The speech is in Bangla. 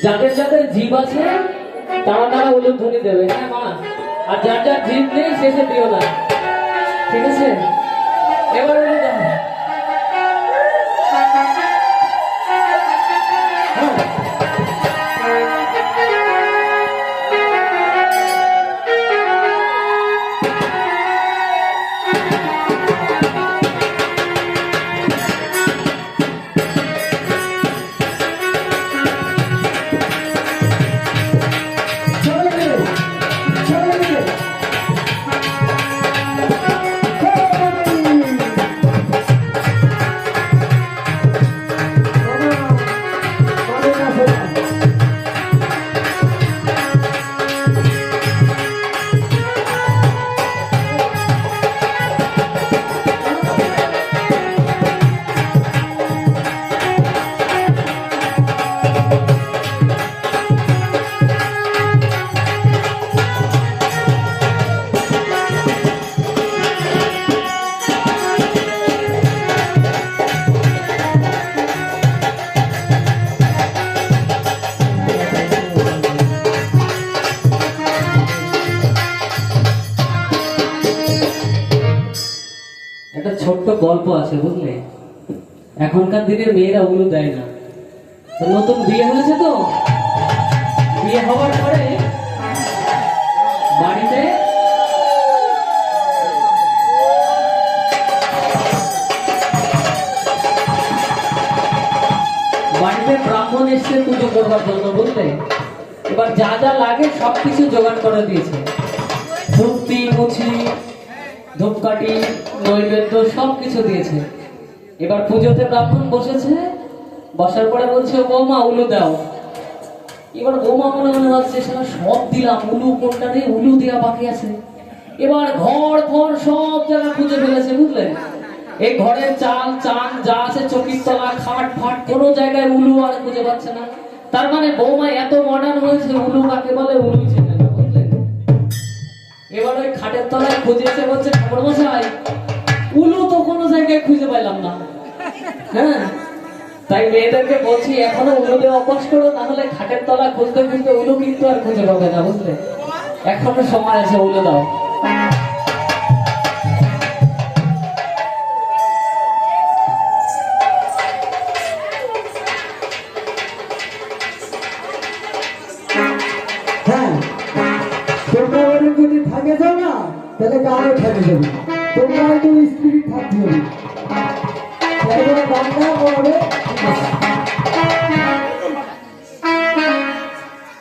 যাদের যাদের জীব আছে তারা তারা উলুধ্বনি দেবে, হ্যাঁ মা। আর যার যার জীব নেই শেষে দিও না, ঠিক আছে? এবার একটা ছোট্ট গল্প আছে, বুঝলে? এখনকার দিনের মেয়েরা উলু দেয় না। নতুন বিয়ে হয়েছে তো, বিয়ে হওয়ার পরে বাড়িতে ব্রাহ্মণ এসছে পুজো করবার জন্য, বুঝলে? এবার যা যা লাগে সবকিছু জোগাড় করে দিয়েছে। ধূপটি মুছি, ধূপকাঠি, নৈবেদ্য সবকিছু দিয়েছে। এবার পুজোতে ব্রাহ্মণ বসেছে, বসার পরে বলছে বৌমা উলু দাও। এবার বৌমা মনে মনে ভাবছে সেটা সব দিলাম, উলু কোনটা নেই, উলু দেওয়া বাকি আছে। এবার ঘর ঘর সব জায়গা খুঁজে ফেলেছে, বুঝলে? এই ঘরের চাল চান যা আছে, চকির তলা, খাট ফাট, কোনো জায়গায় উলু আর খুঁজে পাচ্ছে না। তার মানে বৌমা এত মডার্ন হয়েছে, উলু কাকে বলে উলুই চেনে না, বুঝলে? এবার ওই খাটের তলায় খুঁজেছে, বলছে ঠাকুর মশাই উলু তো কোনো জায়গায় খুঁজে পাইলাম না। হ্যাঁ, তাই মেয়েদেরকে বলছি এখনো উলু দেওয়া অভ্যাস করো, না হলে খাটের তলা খুঁজতে খুঁজতে উলু কিন্তু আর খুঁজে পাবে না, বুঝলে? এখনো সময় আছে, উলু দাও। হ্যাঁ, তোমরা যদি থাকে যাও না, তাহলে কারো থাকে যাবে। তোমরা একটু স্পিরিট থাকতে হবে, বাংলা বলবে।